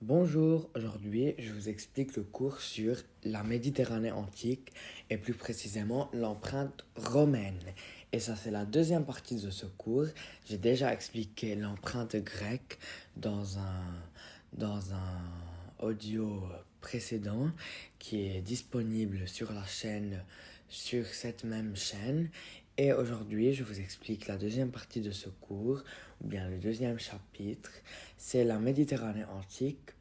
Bonjour, aujourd'hui je vous explique le cours sur la Méditerranée antique et plus précisément l'empreinte romaine. Et ça c'est la deuxième partie de ce cours. J'ai déjà expliqué l'empreinte grecque dans un audio précédent qui est disponible sur la chaîne, sur cette même chaîne. Et aujourd'hui je vous explique la deuxième partie de ce cours, ou bien le deuxième chapitre. C'est la Méditerranée antique,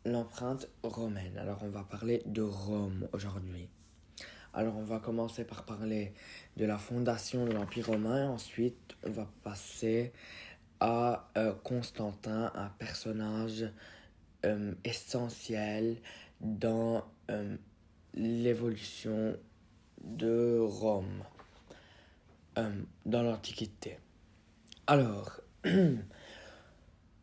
l'empreinte romaine. Alors, on va parler de Rome aujourd'hui. Alors, on va commencer par parler de la fondation de l'Empire romain. Ensuite, on va passer à Constantin, un personnage essentiel dans l'évolution de Rome dans l'Antiquité. Alors,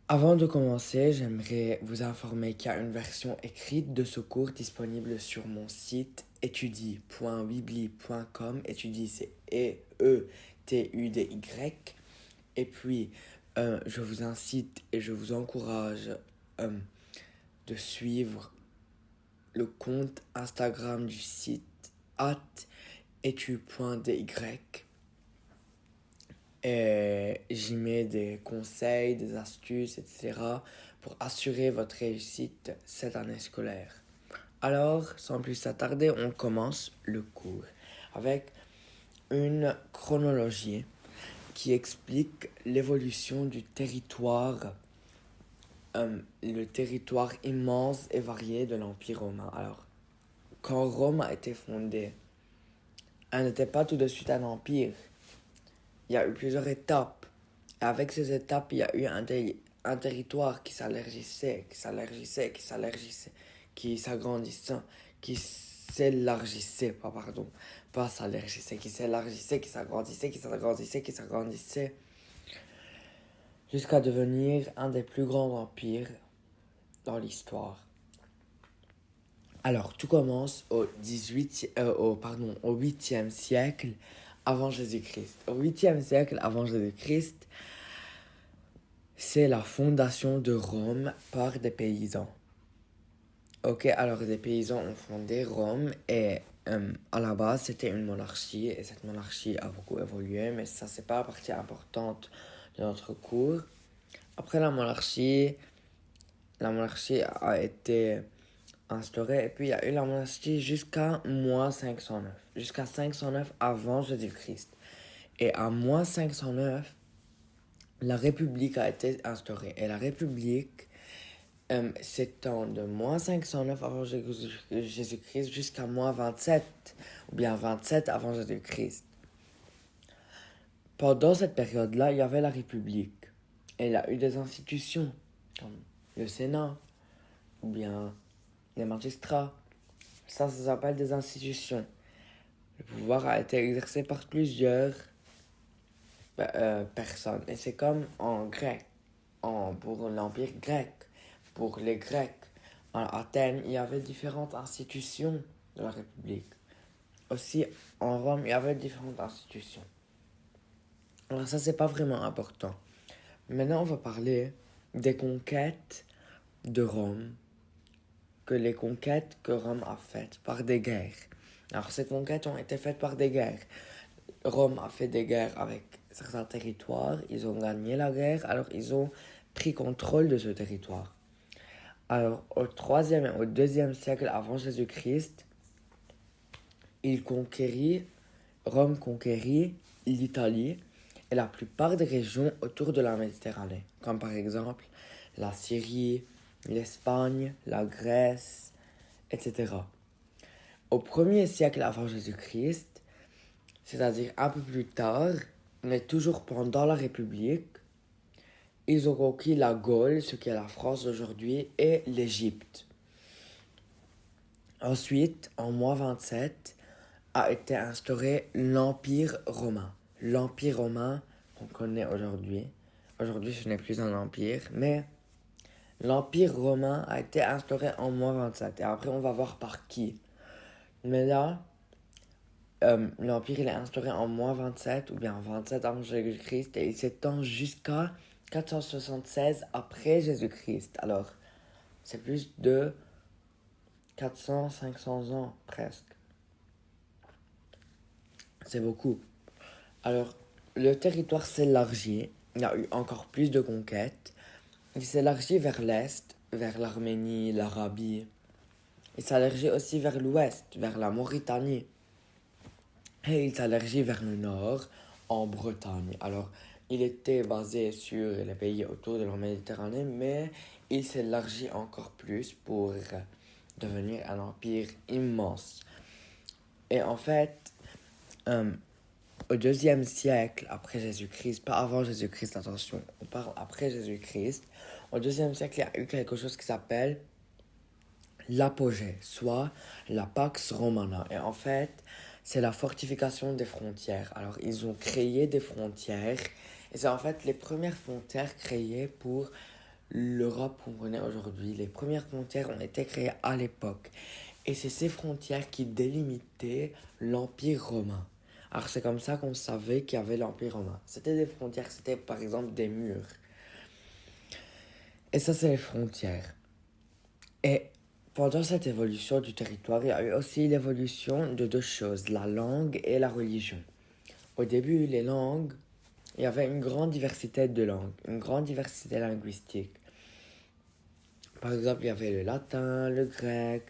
avant de commencer, j'aimerais vous informer qu'il y a une version écrite de ce cours disponible sur mon site étudie.weebly.com. Étudie, c'est E-E-T-U-D-Y. Et puis, je vous incite et je vous encourage de suivre le compte Instagram du site @etu.dy. Et j'y mets des conseils, des astuces, etc. pour assurer votre réussite cette année scolaire. Alors, sans plus s'attarder, on commence le cours avec une chronologie qui explique l'évolution du territoire, le territoire immense et varié de l'Empire romain. Alors, quand Rome a été fondée, elle n'était pas tout de suite un empire. Il y a eu plusieurs étapes. Et avec ces étapes, il y a eu un territoire qui s'élargissait, qui s'agrandissait, qui s'élargissait, pas s'élargissait, qui s'élargissait, qui s'agrandissait, jusqu'à devenir un des plus grands empires dans l'histoire. Alors, tout commence au 8e siècle avant Jésus-Christ. Au 8e siècle avant Jésus-Christ, c'est la fondation de Rome par des paysans. Ok, alors des paysans ont fondé Rome et à la base c'était une monarchie et cette monarchie a beaucoup évolué, mais ça c'est pas la partie importante de notre cours. Après la monarchie a été instaurée et puis il y a eu la monarchie jusqu'à moins 509, jusqu'à 509 avant Jésus-Christ. Et à moins 509, la République a été instaurée. Et la République s'étend de moins 509 avant Jésus-Christ jusqu'à moins 27, ou bien 27 avant Jésus-Christ. Pendant cette période-là, il y avait la République. Et il y a eu des institutions, comme le Sénat, ou bien les magistrats. Ça s'appelle des institutions. Le pouvoir a été exercé par plusieurs personnes. Et c'est comme en grec, pour l'Empire grec, pour les Grecs. À Athènes, il y avait différentes institutions de la République. Aussi, en Rome, il y avait différentes institutions. Alors ça, c'est pas vraiment important. Maintenant, on va parler des conquêtes de Rome, les conquêtes que Rome a faites par des guerres. Alors, ces conquêtes ont été faites par des guerres. Rome a fait des guerres avec certains territoires, ils ont gagné la guerre, alors ils ont pris contrôle de ce territoire. Alors, au 3e et au 2e siècle avant Jésus-Christ, Rome conquérit l'Italie et la plupart des régions autour de la Méditerranée, comme par exemple la Syrie, l'Espagne, la Grèce, etc. Au 1er siècle avant Jésus-Christ, c'est-à-dire un peu plus tard, mais toujours pendant la République, ils ont conquis la Gaule, ce qui est la France aujourd'hui, et l'Égypte. Ensuite, en moins 27, a été instauré l'Empire romain. L'Empire romain qu'on connaît aujourd'hui. Aujourd'hui, ce n'est plus un empire, mais l'Empire romain a été instauré en moins 27. Et après, on va voir par qui. Mais là, l'Empire il est instauré en moins 27, ou bien 27 avant Jésus-Christ, et il s'étend jusqu'à 476 après Jésus-Christ. Alors, c'est plus de 400-500 ans presque. C'est beaucoup. Alors, le territoire s'élargit. Il y a eu encore plus de conquêtes. Il s'élargit vers l'est, vers l'Arménie, l'Arabie. Il s'élargit aussi vers l'ouest, vers la Mauritanie. Et il s'élargit vers le nord, en Bretagne. Alors, il était basé sur les pays autour de la Méditerranée, mais il s'élargit encore plus pour devenir un empire immense. Et en fait, au deuxième siècle après Jésus-Christ, pas avant Jésus-Christ, attention, on parle après Jésus-Christ, au deuxième siècle, il y a eu quelque chose qui s'appelle l'apogée, soit la Pax Romana. Et en fait, c'est la fortification des frontières. Alors, ils ont créé des frontières, et c'est en fait les premières frontières créées pour l'Europe qu'on connaît aujourd'hui. Les premières frontières ont été créées à l'époque. Et c'est ces frontières qui délimitaient l'Empire romain. Alors c'est comme ça qu'on savait qu'il y avait l'Empire romain. C'était des frontières, c'était par exemple des murs. Et ça, c'est les frontières. Et pendant cette évolution du territoire, il y a eu aussi l'évolution de deux choses, la langue et la religion. Au début, les langues, il y avait une grande diversité de langues, une grande diversité linguistique. Par exemple, il y avait le latin, le grec,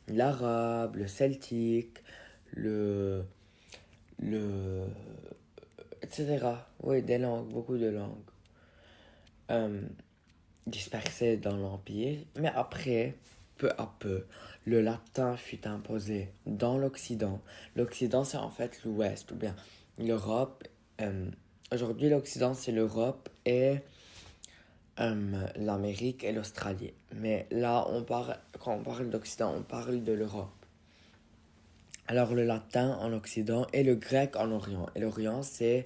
l'arabe, le celtique, le etc. Oui, des langues, beaucoup de langues dispersées dans l'Empire. Mais après, peu à peu, le latin fut imposé dans l'Occident. L'Occident, c'est en fait l'Ouest, ou bien l'Europe. Aujourd'hui, l'Occident, c'est l'Europe et l'Amérique et l'Australie. Mais là, quand on parle d'Occident, on parle de l'Europe. Alors le latin en Occident et le grec en Orient. Et l'Orient, c'est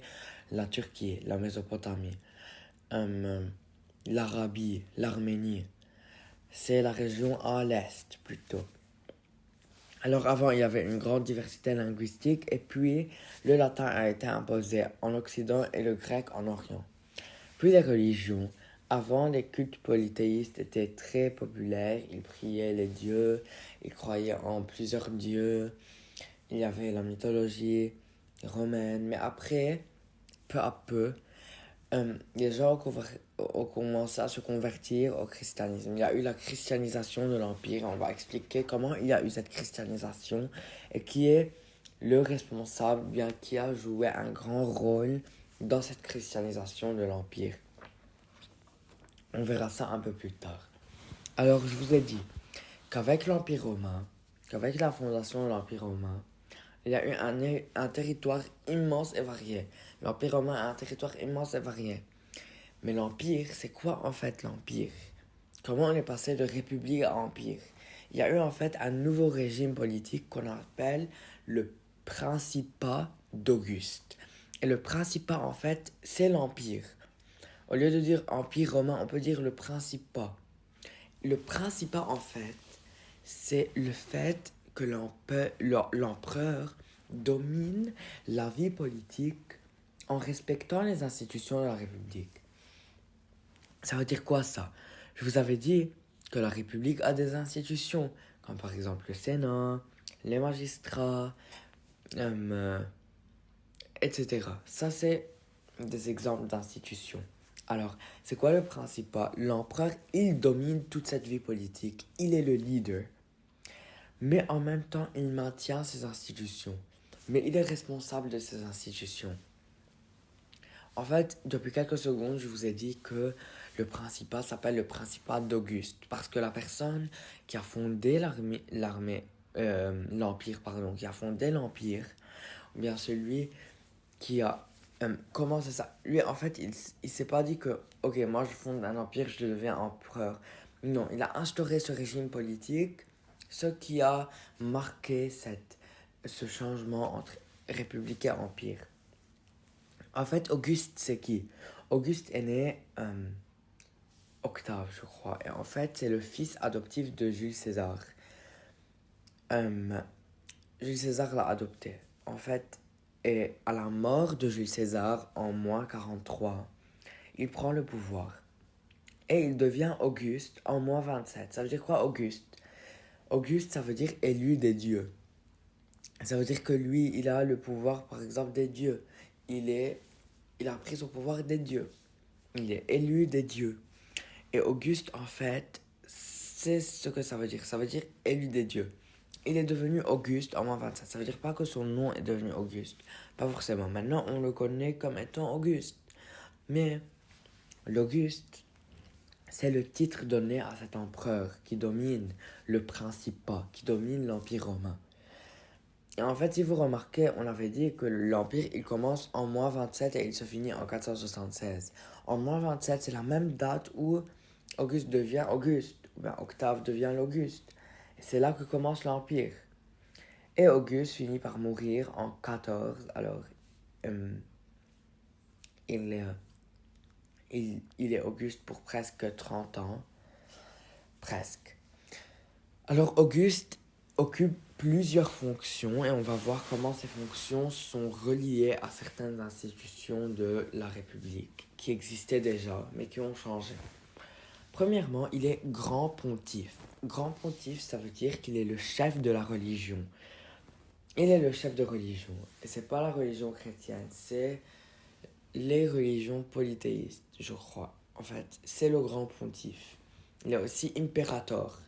la Turquie, la Mésopotamie, l'Arabie, l'Arménie. C'est la région à l'est plutôt. Alors avant, il y avait une grande diversité linguistique et puis le latin a été imposé en Occident et le grec en Orient. Puis les religions. Avant, les cultes polythéistes étaient très populaires. Ils priaient les dieux, ils croyaient en plusieurs dieux. Il y avait la mythologie romaine, mais après, peu à peu, les gens ont commencé à se convertir au christianisme. Il y a eu la christianisation de l'Empire. On va expliquer comment il y a eu cette christianisation et qui est le responsable, bien qui a joué un grand rôle dans cette christianisation de l'Empire. On verra ça un peu plus tard. Alors, je vous ai dit qu'avec l'Empire romain, qu'avec la fondation de l'Empire romain, il y a eu un territoire immense et varié. L'Empire romain a un territoire immense et varié. Mais l'Empire, c'est quoi en fait l'Empire? Comment on est passé de république à empire? Il y a eu en fait un nouveau régime politique qu'on appelle le Principat d'Auguste. Et le Principat, en fait, c'est l'Empire. Au lieu de dire Empire romain, on peut dire le Principat. Le Principat, en fait, c'est le fait que l'empereur domine la vie politique en respectant les institutions de la République. Ça veut dire quoi ça? Je vous avais dit que la République a des institutions, comme par exemple le Sénat, les magistrats, etc. Ça, c'est des exemples d'institutions. Alors, c'est quoi le Principat? L'empereur, il domine toute cette vie politique. Il est le leader. Mais en même temps, il maintient ses institutions. Mais il est responsable de ses institutions. En fait, depuis quelques secondes, je vous ai dit que le Principat s'appelle le Principat d'Auguste. Parce que la personne qui a fondé l'Empire, qui a fondé l'Empire, ou bien celui qui a commencé ça. Lui, en fait, il s'est pas dit que, ok, moi je fonde un empire, je deviens empereur. Non, il a instauré ce régime politique, ce qui a marqué ce changement entre république et empire. En fait, Auguste, c'est qui? Auguste est né Octave, je crois. Et en fait, c'est le fils adoptif de Jules César. Jules César l'a adopté. En fait, et à la mort de Jules César, en moins 43, il prend le pouvoir. Et il devient Auguste en moins 27. Ça veut dire quoi, Auguste? Auguste, ça veut dire élu des dieux. Ça veut dire que lui, il a le pouvoir, par exemple, des dieux. Il a pris son pouvoir des dieux. Il est élu des dieux. Et Auguste, en fait, c'est ce que ça veut dire. Ça veut dire élu des dieux. Il est devenu Auguste en moins 27. Ça veut dire pas que son nom est devenu Auguste. Pas forcément. Maintenant, on le connaît comme étant Auguste. Mais l'Auguste, c'est le titre donné à cet empereur qui domine le Principat, qui domine l'Empire romain. Et en fait, si vous remarquez, on avait dit que l'Empire, il commence en moins 27 et il se finit en 476. En moins 27, c'est la même date où Auguste devient Auguste, ou bien Octave devient l'Auguste. Et c'est là que commence l'Empire. Et Auguste finit par mourir en 14, alors il est, il est Auguste pour presque 30 ans. Presque. Alors Auguste occupe plusieurs fonctions et on va voir comment ces fonctions sont reliées à certaines institutions de la République qui existaient déjà mais qui ont changé. Premièrement, il est grand pontife. Grand pontife, ça veut dire qu'il est le chef de la religion. Il est le chef de religion. Et c'est pas la religion chrétienne, c'est les religions polythéistes, je crois. En fait, c'est le grand pontife. Il est aussi impérator.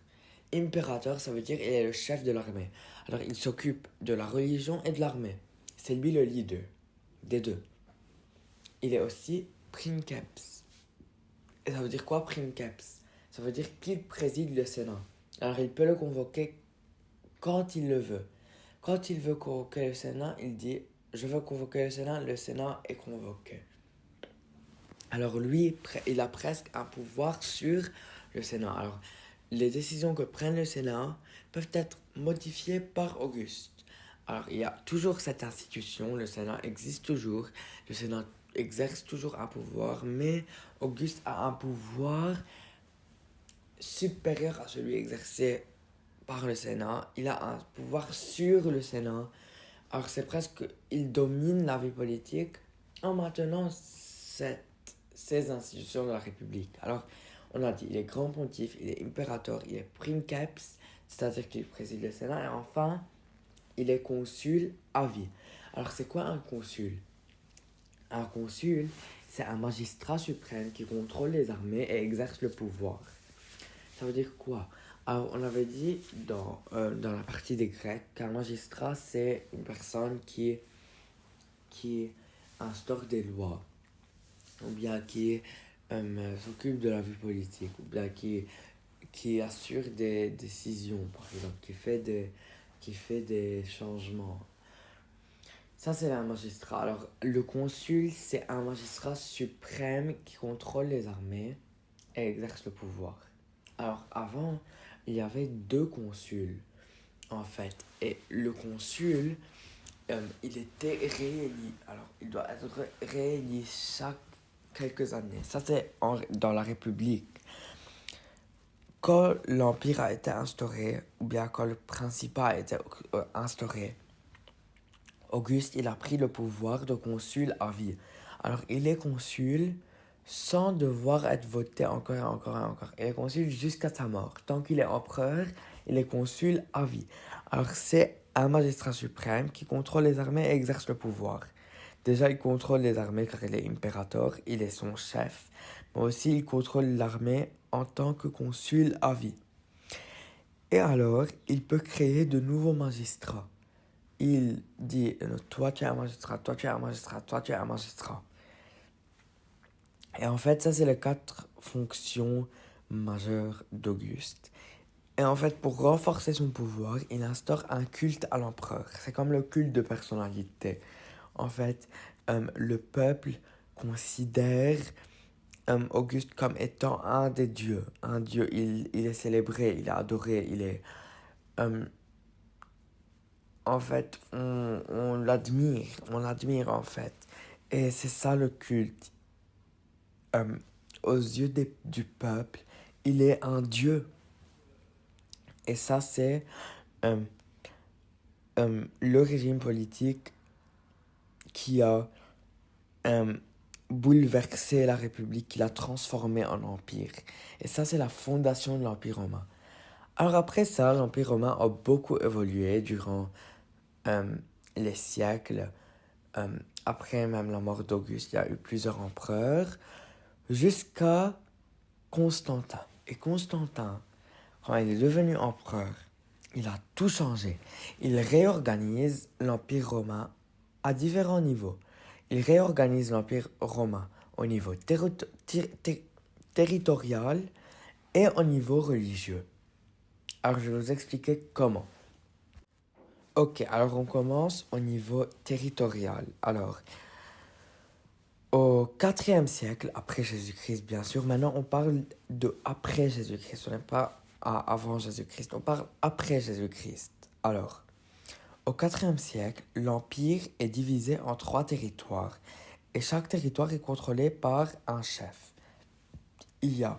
Impérator, ça veut dire qu'il est le chef de l'armée. Alors, il s'occupe de la religion et de l'armée. C'est lui le leader des deux. Il est aussi princeps. Et ça veut dire quoi, princeps? Ça veut dire qu'il préside le Sénat. Alors, il peut le convoquer quand il le veut. Quand il veut convoquer le Sénat, il dit « Je veux convoquer le Sénat est convoqué ». Alors lui, il a presque un pouvoir sur le Sénat. Alors, les décisions que prenne le Sénat peuvent être modifiées par Auguste. Alors, il y a toujours cette institution, le Sénat existe toujours, le Sénat exerce toujours un pouvoir, mais Auguste a un pouvoir supérieur à celui exercé par le Sénat. Il a un pouvoir sur le Sénat. Alors, c'est presque, il domine la vie politique en maintenant ces institutions de la République. Alors, on a dit, il est grand pontife, il est impérator, il est princeps, c'est-à-dire qu'il préside le Sénat, et enfin, il est consul à vie. Alors, c'est quoi un consul? Un consul, c'est un magistrat suprême qui contrôle les armées et exerce le pouvoir. Ça veut dire quoi? Alors, on avait dit dans la partie des Grecs qu'un magistrat, c'est une personne qui instaure des lois, ou bien qui s'occupe de la vie politique, ou bien qui assure des décisions, par exemple, qui fait des changements. Ça, c'est un magistrat. Alors, le consul, c'est un magistrat suprême qui contrôle les armées et exerce le pouvoir. Alors, avant, il y avait deux consuls, en fait. Et le consul, il était réélu. Alors, il doit être réélu chaque quelques années. Ça, c'est dans la République. Quand l'Empire a été instauré, ou bien quand le Principat a été instauré, Auguste, il a pris le pouvoir de consul à vie. Alors, il est consul sans devoir être voté encore et encore et encore. Il est consul jusqu'à sa mort. Tant qu'il est empereur, il est consul à vie. Alors, c'est un magistrat suprême qui contrôle les armées et exerce le pouvoir. Déjà, il contrôle les armées car il est impérator, il est son chef. Mais aussi, il contrôle l'armée en tant que consul à vie. Et alors, il peut créer de nouveaux magistrats. Il dit, toi tu es un magistrat, toi tu es un magistrat, toi tu es un magistrat. Et en fait, ça c'est les 4 fonctions majeures d'Auguste. Et en fait, pour renforcer son pouvoir, il instaure un culte à l'empereur. C'est comme le culte de personnalité. En fait, le peuple considère Auguste comme étant un des dieux. Un dieu, il est célébré, il est adoré, il est... en fait, on l'admire en fait. Et c'est ça le culte. Aux yeux du peuple, il est un dieu. Et ça, c'est le régime politique qui a bouleversé la République, qui l'a transformée en empire. Et ça, c'est la fondation de l'Empire romain. Alors après ça, l'Empire romain a beaucoup évolué durant euh, les siècles. Euh, Après même la mort d'Auguste, il y a eu plusieurs empereurs, jusqu'à Constantin. Et Constantin, quand il est devenu empereur, il a tout changé. Il réorganise l'Empire romain à différents niveaux. Il réorganise l'Empire romain au niveau territorial et au niveau religieux. Alors, je vais vous expliquer comment. Ok, alors on commence au niveau territorial. Alors, au IVe siècle, après Jésus-Christ, bien sûr, maintenant on parle de après Jésus-Christ, on n'est pas avant Jésus-Christ, on parle après Jésus-Christ. Alors, au IVe siècle, l'Empire est divisé en 3 territoires et chaque territoire est contrôlé par un chef. Il y a,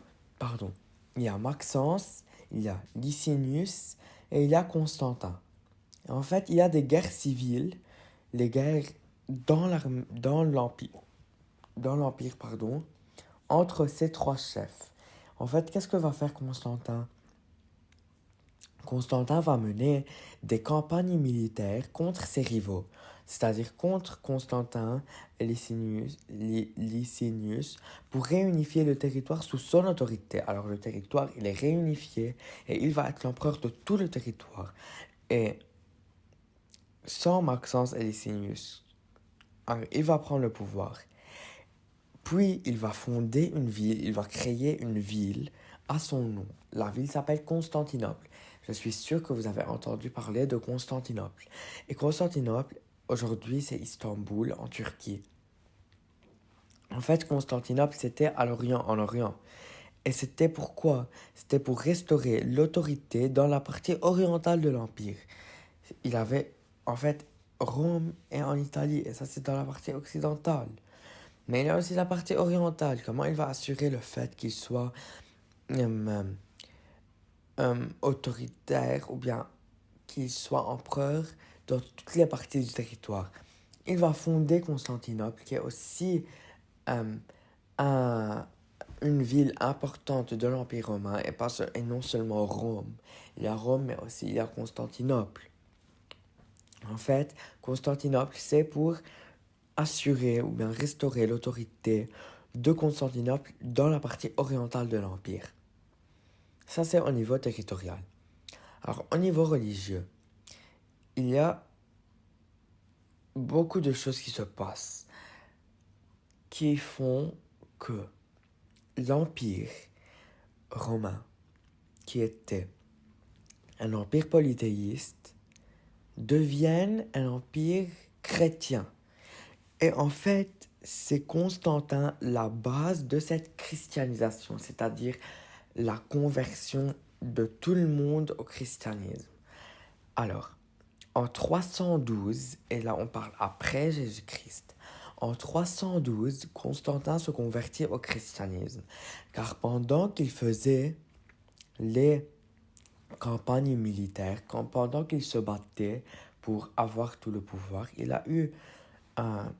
il y a Maxence, il y a Licinius et il y a Constantin. En fait, il y a des guerres civiles, les guerres dans l'Empire, entre ces 3 chefs. En fait, qu'est-ce que va faire Constantin? Constantin va mener des campagnes militaires contre ses rivaux, c'est-à-dire contre Constantin et Licinius, pour réunifier le territoire sous son autorité. Alors le territoire, il est réunifié et il va être l'empereur de tout le territoire. Et sans Maxence et Licinius, alors, il va prendre le pouvoir. Puis il va fonder une ville, il va créer une ville à son nom. La ville s'appelle Constantinople. Je suis sûr que vous avez entendu parler de Constantinople. Et Constantinople, aujourd'hui, c'est Istanbul, en Turquie. En fait, Constantinople, c'était à l'Orient, en Orient. Et c'était pourquoi? C'était pour restaurer l'autorité dans la partie orientale de l'Empire. Il avait, en fait, Rome est en Italie, et ça, c'est dans la partie occidentale. Mais il y a aussi la partie orientale. Comment il va assurer le fait qu'il soit autoritaire ou bien qu'il soit empereur dans toutes les parties du territoire. Il va fonder Constantinople, qui est aussi une ville importante de l'Empire romain, et non seulement Rome. Il y a Rome, mais aussi il y a Constantinople. En fait, Constantinople, c'est pour assurer ou bien restaurer l'autorité de Constantinople dans la partie orientale de l'Empire. Ça, c'est au niveau territorial. Alors, au niveau religieux, il y a beaucoup de choses qui se passent qui font que l'Empire romain, qui était un empire polythéiste, devienne un empire chrétien. Et en fait, c'est Constantin la base de cette christianisation, c'est-à-dire la conversion de tout le monde au christianisme. Alors, en 312, et là on parle après Jésus-Christ, en 312, Constantin se convertit au christianisme, car pendant qu'il faisait les campagnes militaires, pendant qu'il se battait pour avoir tout le pouvoir, il a eu un...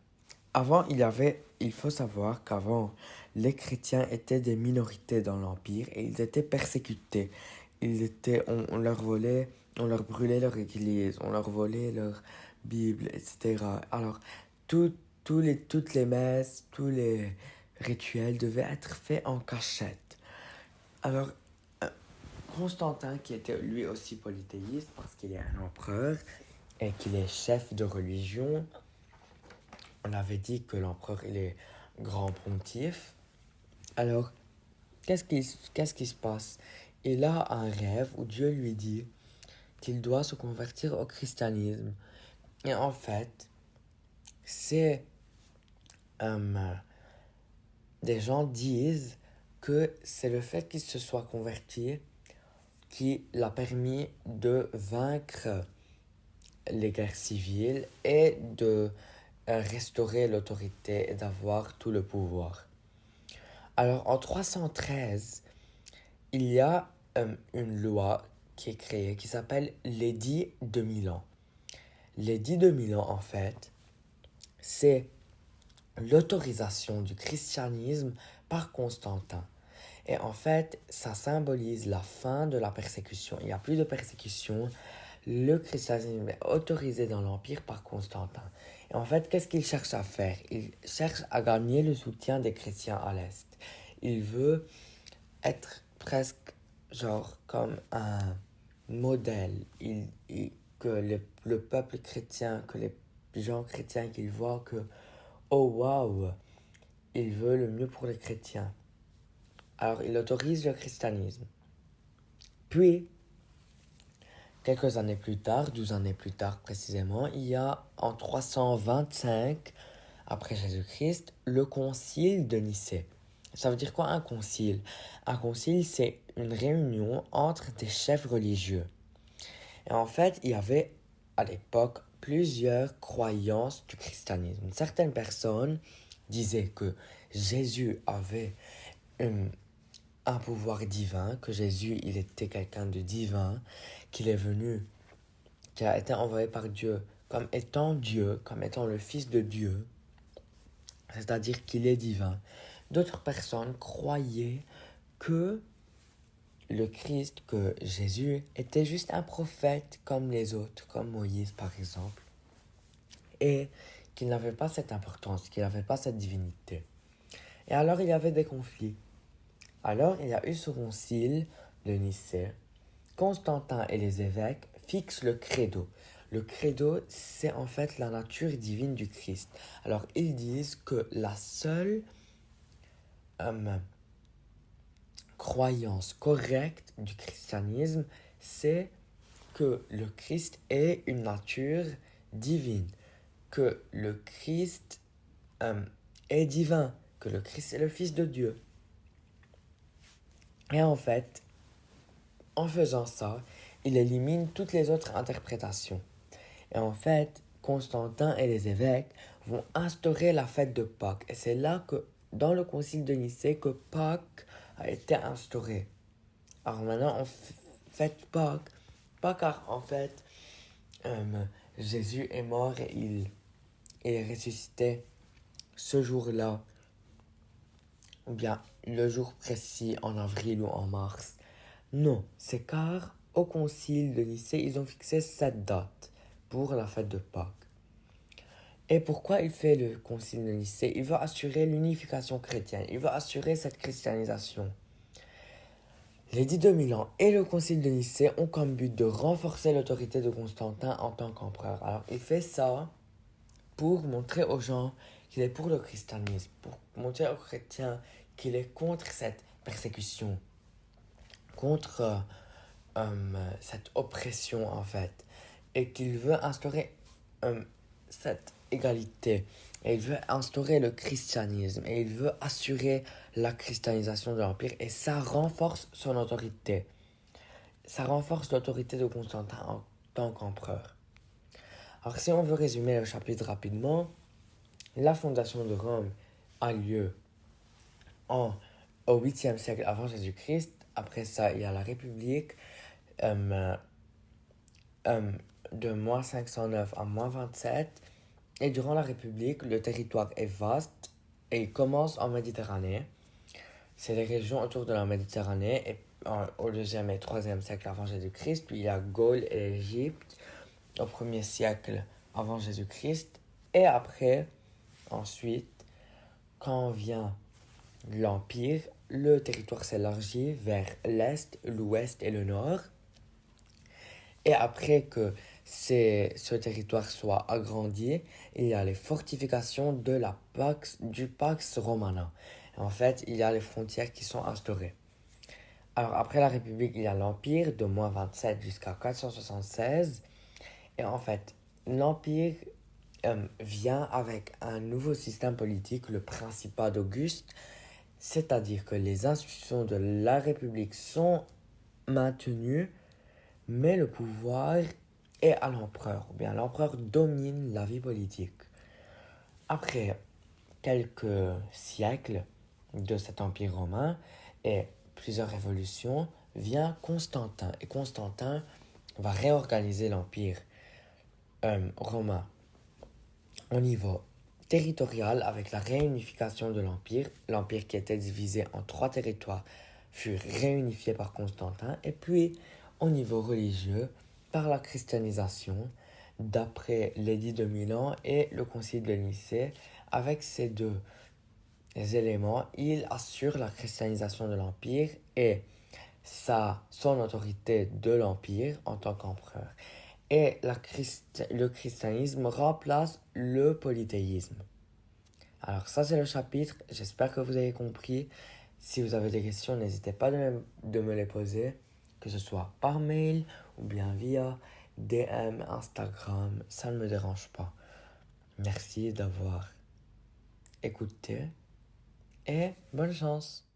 il faut savoir qu'avant, les chrétiens étaient des minorités dans l'Empire et ils étaient persécutés. On leur volait, on leur brûlait leur église, on leur volait leur Bible, etc. Alors, toutes les messes, tous les rituels devaient être faits en cachette. Alors, Constantin, qui était lui aussi polythéiste parce qu'il est un empereur et qu'il est chef de religion, on avait dit que l'empereur, il est grand pontife. Alors, qu'est-ce qui se passe? Il a un rêve où Dieu lui dit qu'il doit se convertir au christianisme. Et en fait, c'est... des gens disent que c'est le fait qu'il se soit converti qui l'a permis de vaincre les guerres civiles et de restaurer l'autorité et d'avoir tout le pouvoir. Alors en 313, il y a une loi qui est créée qui s'appelle l'édit de Milan. L'édit de Milan, en fait, c'est l'autorisation du christianisme par Constantin. Et en fait, ça symbolise la fin de la persécution. Il n'y a plus de persécution. Le christianisme est autorisé dans l'Empire par Constantin. Et en fait, qu'est-ce qu'il cherche à faire? Il cherche à gagner le soutien des chrétiens à l'Est. Il veut être presque genre comme un modèle. Que le peuple chrétien, que les gens chrétiens qu'ils voient que, oh waouh, il veut le mieux pour les chrétiens. Alors il autorise le christianisme. Puis, quelques années plus tard, 12 années plus tard précisément, il y a en 325 après Jésus-Christ le concile de Nicée. Ça veut dire quoi un concile? Un concile, c'est une réunion entre des chefs religieux. Et en fait, il y avait à l'époque plusieurs croyances du christianisme. Certaines personnes disaient que Jésus avait un pouvoir divin, que Jésus, il était quelqu'un de divin, qu'il est venu, qu'il a été envoyé par Dieu, comme étant Dieu, comme étant le Fils de Dieu, c'est-à-dire qu'il est divin. D'autres personnes croyaient que le Christ, que Jésus, était juste un prophète comme les autres, comme Moïse par exemple, et qu'il n'avait pas cette importance, qu'il n'avait pas cette divinité. Et alors il y avait des conflits. Alors il y a eu ce concile de Nicée. Constantin et les évêques fixent le credo. Le credo, c'est en fait la nature divine du Christ. Alors ils disent que la seule croyance correcte du christianisme, c'est que le Christ est une nature divine, que le Christ est divin, que le Christ est le Fils de Dieu. Et en fait, en faisant ça, il élimine toutes les autres interprétations. Et en fait, Constantin et les évêques vont instaurer la fête de Pâques. Et c'est là que, dans le concile de Nicée, que Pâques a été instauré. Alors maintenant, on fête Pâques. Pas car, en fait, Jésus est mort et il est ressuscité ce jour-là, ou bien le jour précis en avril ou en mars. Non, c'est car au concile de Nicée, ils ont fixé cette date pour la fête de Pâques. Et pourquoi il fait le concile de Nicée? Il veut assurer l'unification chrétienne, il veut assurer cette christianisation. L'édit de Milan et le concile de Nicée ont comme but de renforcer l'autorité de Constantin en tant qu'empereur. Alors il fait ça pour montrer aux gens qu'il est pour le christianisme, pour montrer aux chrétiens qu'il est contre cette persécution, contre cette oppression en fait, et qu'il veut instaurer cette égalité, et il veut instaurer le christianisme, et il veut assurer la christianisation de l'Empire, et ça renforce son autorité. Ça renforce l'autorité de Constantin en tant qu'empereur. Alors si on veut résumer le chapitre rapidement, la fondation de Rome a lieu au 8e siècle avant Jésus-Christ. Après ça, il y a la République de moins 509 à moins 27. Et durant la République, le territoire est vaste et il commence en Méditerranée. C'est les régions autour de la Méditerranée et au 2e et 3e siècle avant Jésus-Christ. Puis il y a Gaule et l'Égypte au 1er siècle avant Jésus-Christ. Et après, ensuite, quand vient l'Empire, le territoire s'élargit vers l'Est, l'Ouest et le Nord. Et après que ce territoire soit agrandi, il y a les fortifications du Pax Romana. Et en fait, il y a les frontières qui sont instaurées. Alors après la République, il y a l'Empire de moins 27 jusqu'à 476. Et en fait, l'Empire vient avec un nouveau système politique, le Principat d'Auguste. C'est-à-dire que les institutions de la République sont maintenues, mais le pouvoir est à l'empereur, ou bien l'empereur domine la vie politique. Après quelques siècles de cet empire romain et plusieurs révolutions, vient Constantin. Et Constantin va réorganiser l'empire romain au niveau territorial avec la réunification de l'Empire. L'Empire qui était divisé en 3 territoires fut réunifié par Constantin. Et puis, au niveau religieux, par la christianisation, d'après l'édit de Milan et le concile de Nicée. Avec ces deux éléments, il assure la christianisation de l'Empire et son autorité de l'Empire en tant qu'empereur. Et le christianisme remplace le polythéisme. Alors ça c'est le chapitre, j'espère que vous avez compris. Si vous avez des questions, n'hésitez pas de me les poser, que ce soit par mail ou bien via DM, Instagram, ça ne me dérange pas. Merci d'avoir écouté et bonne chance.